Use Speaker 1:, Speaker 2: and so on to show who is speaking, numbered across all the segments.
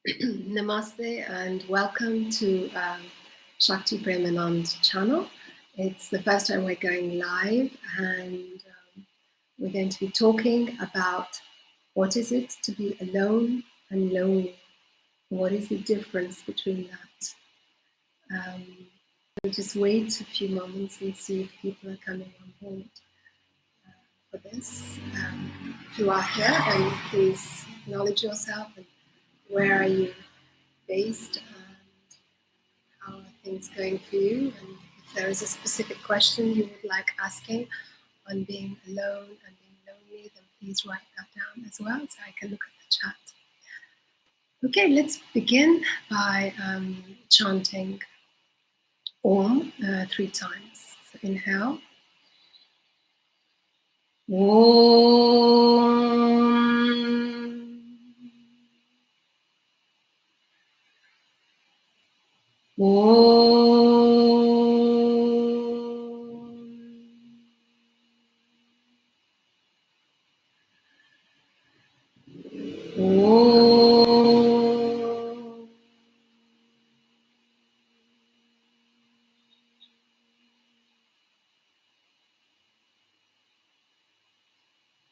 Speaker 1: Namaste and welcome to Shakti Premanand channel. It's the first time we're going live and we're going to be talking about what is it to be alone and lonely. What is the difference between that? We'll just wait a few moments and see if people are coming on board for this. If you are here, then please acknowledge yourself and where are you based and how are things going for you, and if there is a specific question you would like asking on being alone and being lonely, then please write that down as well so I can look at the chat. Okay, let's begin by chanting Om 3 times. So inhale. Om.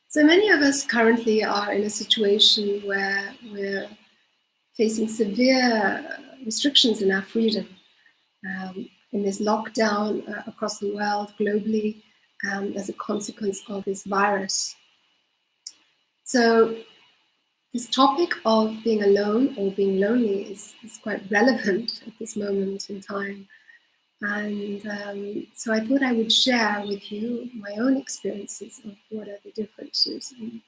Speaker 1: So many of us currently are in a situation where we're facing severe restrictions in our freedom. In this lockdown across the world, globally, as a consequence of this virus. So this topic of being alone or being lonely is quite relevant at this moment in time. And so I thought I would share with you my own experiences of what are the differences. And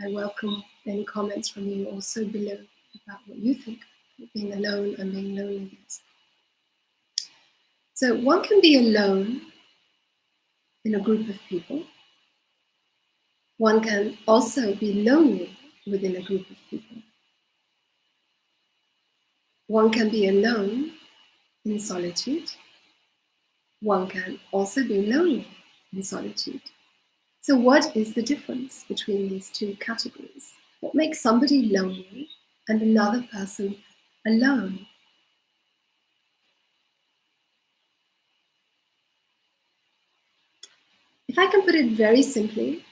Speaker 1: I welcome any comments from you also below about what you think being alone and being lonely is. So one can be alone in a group of people. One can also be lonely within a group of people. One can be alone in solitude. One can also be lonely in solitude. So what is the difference between these two categories? What makes somebody lonely and another person alone? If I can put it very simply,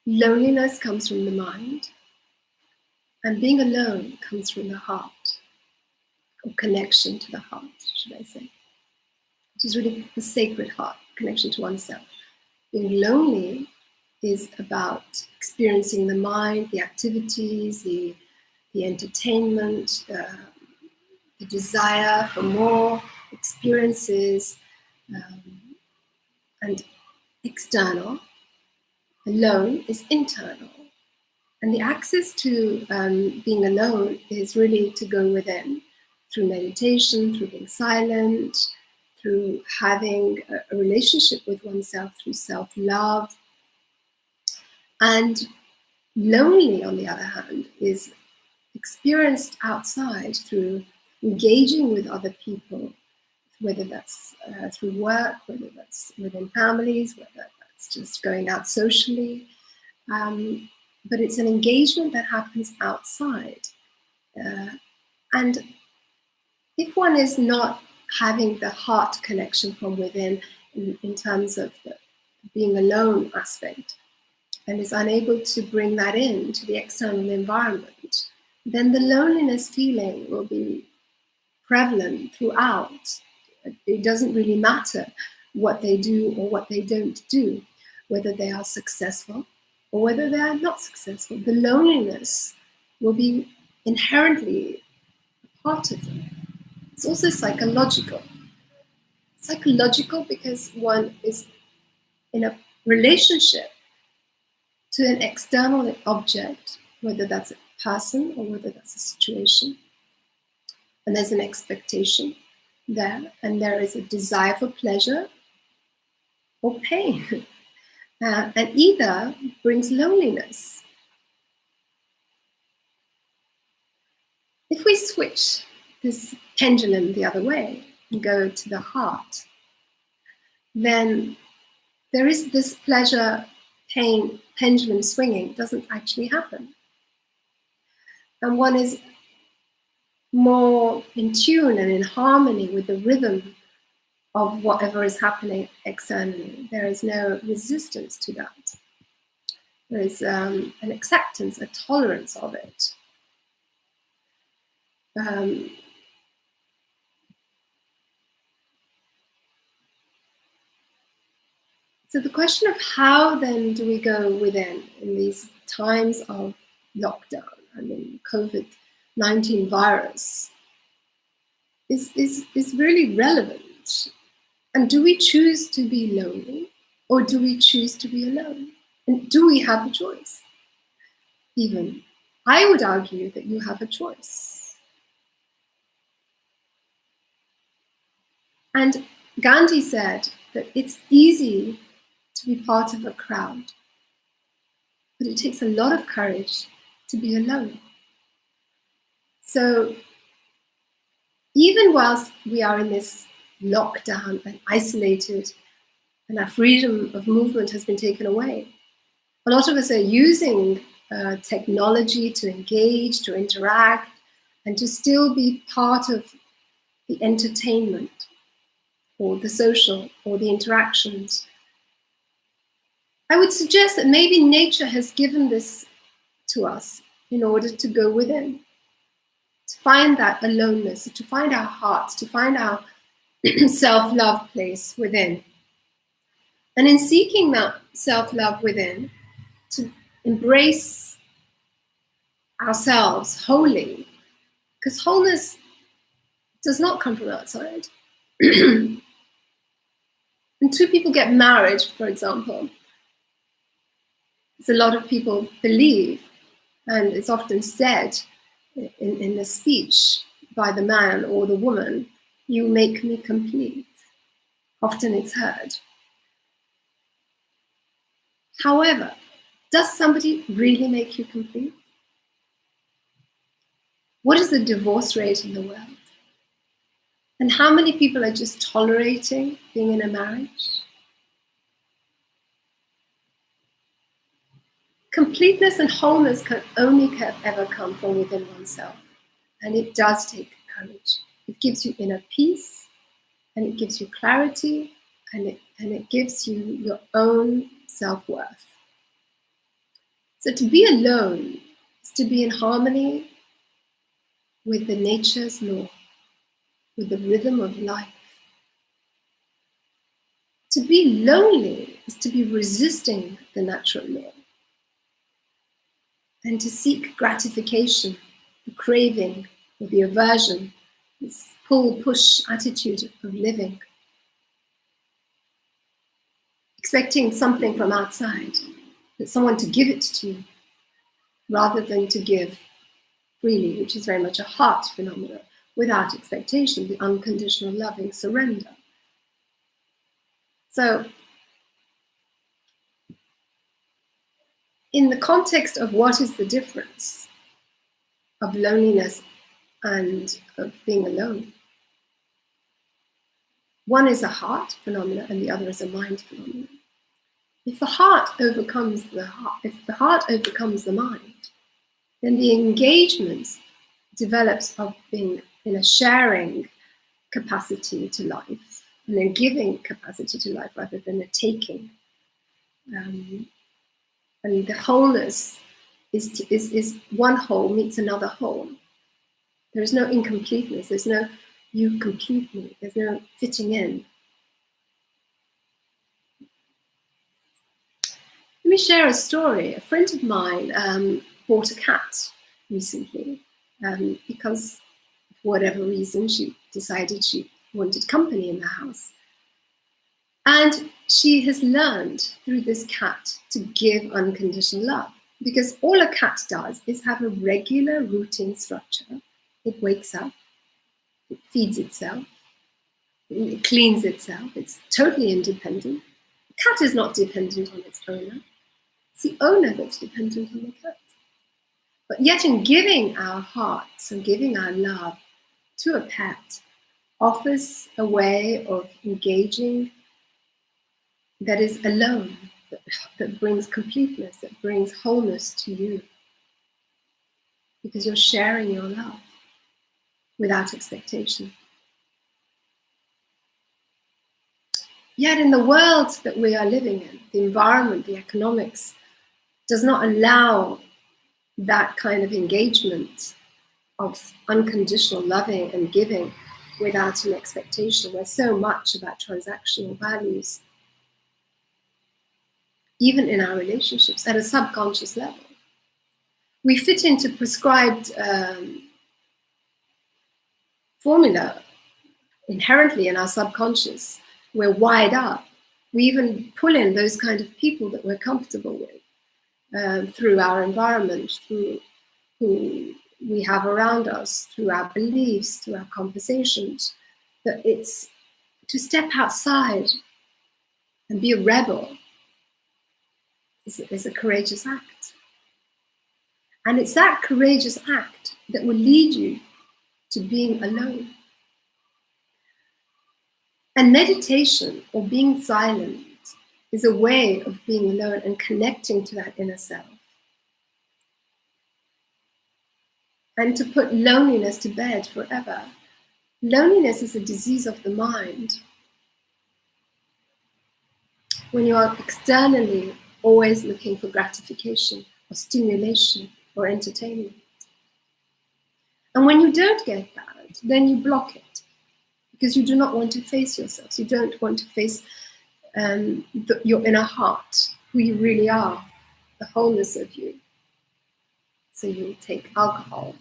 Speaker 1: loneliness comes from the mind, and being alone comes from the heart, or connection to the heart, should I say, which is really the sacred heart, connection to oneself. Being lonely is about experiencing the mind, the activities, the entertainment, the desire for more experiences, and external. Alone is internal. And the access to being alone is really to go within through meditation, through being silent, through having a relationship with oneself, through self-love. And lonely, on the other hand, is experienced outside through engaging with other people, whether that's through work, whether that's within families, whether that's just going out socially. But it's an engagement that happens outside. And if one is not having the heart connection from within in terms of the being alone aspect, and is unable to bring that into the external environment, then the loneliness feeling will be prevalent throughout. It doesn't really matter what they do or what they don't do, whether they are successful or whether they are not successful. The loneliness will be inherently a part of them. It's also psychological. Psychological because one is in a relationship to an external object, whether that's a person or whether that's a situation. And there's an expectation there, and there is a desire for pleasure or pain. And either brings loneliness. If we switch this pendulum the other way and go to the heart, then there is this pleasure, pain, pendulum swinging doesn't actually happen. And one is more in tune and in harmony with the rhythm of whatever is happening externally. There is no resistance to that. There is an acceptance, a tolerance of it. So the question of how then do we go within in these times of lockdown, I mean COVID-19 virus, is really relevant. And do we choose to be lonely or do we choose to be alone? And do we have a choice? Even I would argue that you have a choice. And Gandhi said that it's easy to be part of a crowd, but it takes a lot of courage to be alone. So even whilst we are in this lockdown and isolated and our freedom of movement has been taken away, a lot of us are using technology to engage, to interact, and to still be part of the entertainment or the social or the interactions. I would suggest that maybe nature has given this to us in order to go within, to find that aloneness, to find our hearts, to find our self-love place within. And in seeking that self-love within, to embrace ourselves wholly, because wholeness does not come from outside. When two people get married, for example, as a lot of people believe, and it's often said in the speech by the man or the woman, "You make me complete." Often it's heard. However, does somebody really make you complete? What is the divorce rate in the world? And how many people are just tolerating being in a marriage? Completeness and wholeness can only ever come from within oneself. And it does take courage. It gives you inner peace, and it gives you clarity, and it gives you your own self-worth. So to be alone is to be in harmony with the nature's law, with the rhythm of life. To be lonely is to be resisting the natural law and to seek gratification, the craving, or the aversion, this pull-push attitude of living, expecting something from outside, that someone to give it to you, rather than to give freely, which is very much a heart phenomenon, without expectation, the unconditional loving surrender. So, in the context of what is the difference of loneliness and of being alone, one is a heart phenomenon and the other is a mind phenomenon. If the heart overcomes the mind, then the engagement develops of being in a sharing capacity to life and a giving capacity to life rather than a taking. And the wholeness is one whole meets another whole. There is no incompleteness. There's no you complete me. There's no fitting in. Let me share a story. A friend of mine bought a cat recently because for whatever reason she decided she wanted company in the house. And she has learned through this cat to give unconditional love, because all a cat does is have a regular routine structure. It wakes up, it feeds itself, it cleans itself, it's totally independent. The cat is not dependent on its owner. It's the owner that's dependent on the cat. But yet in giving our hearts and giving our love to a pet offers a way of engaging that is alone, that brings completeness, that brings wholeness to you, because you're sharing your love. without expectation. Yet in the world that we are living in, the environment, the economics, does not allow that kind of engagement of unconditional loving and giving without an expectation. We're so much about transactional values, even in our relationships, at a subconscious level. We fit into prescribed formula inherently in our subconscious. We're wired up. We even pull in those kind of people that we're comfortable with through our environment, through who we have around us, through our beliefs, through our conversations. That it's to step outside and be a rebel is a courageous act. And it's that courageous act that will lead you to being alone. And meditation, or being silent, is a way of being alone and connecting to that inner self. And to put loneliness to bed forever. Loneliness is a disease of the mind. When you are externally always looking for gratification or stimulation or entertainment. And when you don't get that, then you block it because you do not want to face yourselves. You don't want to face your inner heart, who you really are, the wholeness of you. So you take alcohol,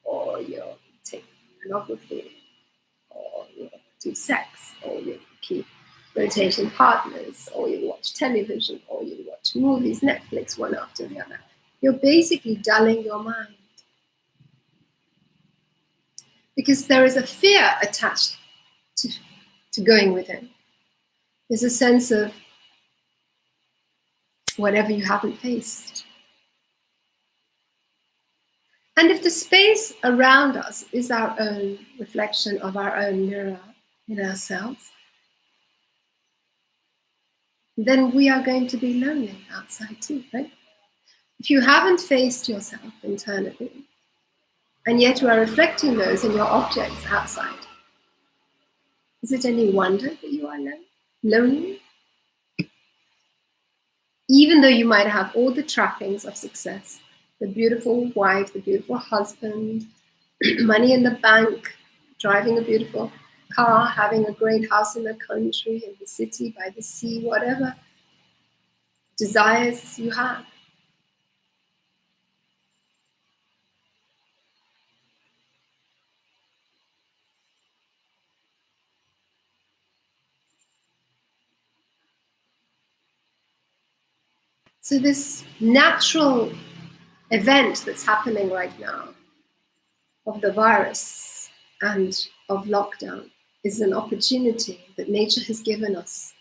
Speaker 1: or you take pornography, or you do sex, or you keep rotating partners, or you watch television, or you watch movies, Netflix, one after the other. You're basically dulling your mind. Because there is a fear attached to going within. There's a sense of whatever you haven't faced. And if the space around us is our own reflection of our own mirror in ourselves, then we are going to be lonely outside too, right? If you haven't faced yourself internally, and yet you are reflecting those in your objects outside, is it any wonder that you are lonely? Even though you might have all the trappings of success, the beautiful wife, the beautiful husband, money in the bank, driving a beautiful car, having a great house in the country, in the city, by the sea, whatever desires you have. So this natural event that's happening right now of the virus and of lockdown is an opportunity that nature has given us.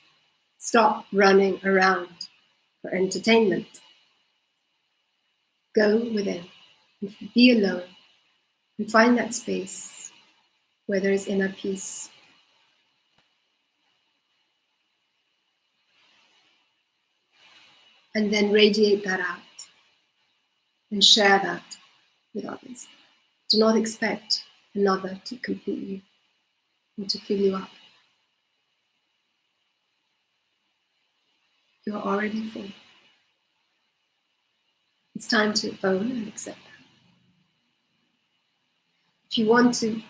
Speaker 1: Stop running around for entertainment. Go within and be alone and find that space where there is inner peace. And then radiate that out and share that with others. Do not expect another to complete you or to fill you up. You're already full. It's time to own and accept that. If you want to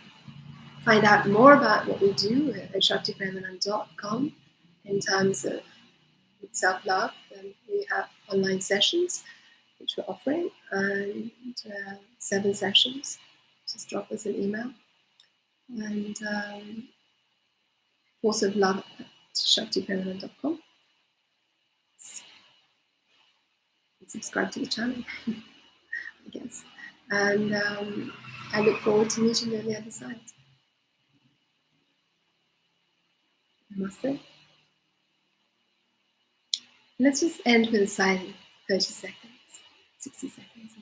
Speaker 1: find out more about what we do at shaktipremanand.com in terms of self-love, then we have online sessions which we're offering, and 7 sessions. Just drop us an email. And Force of Love at shaktipremanand.com. Subscribe to the channel, I guess. And I look forward to meeting you on the other side. Namaste. Let's just end with a silent 30 seconds, 60 seconds.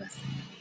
Speaker 1: person.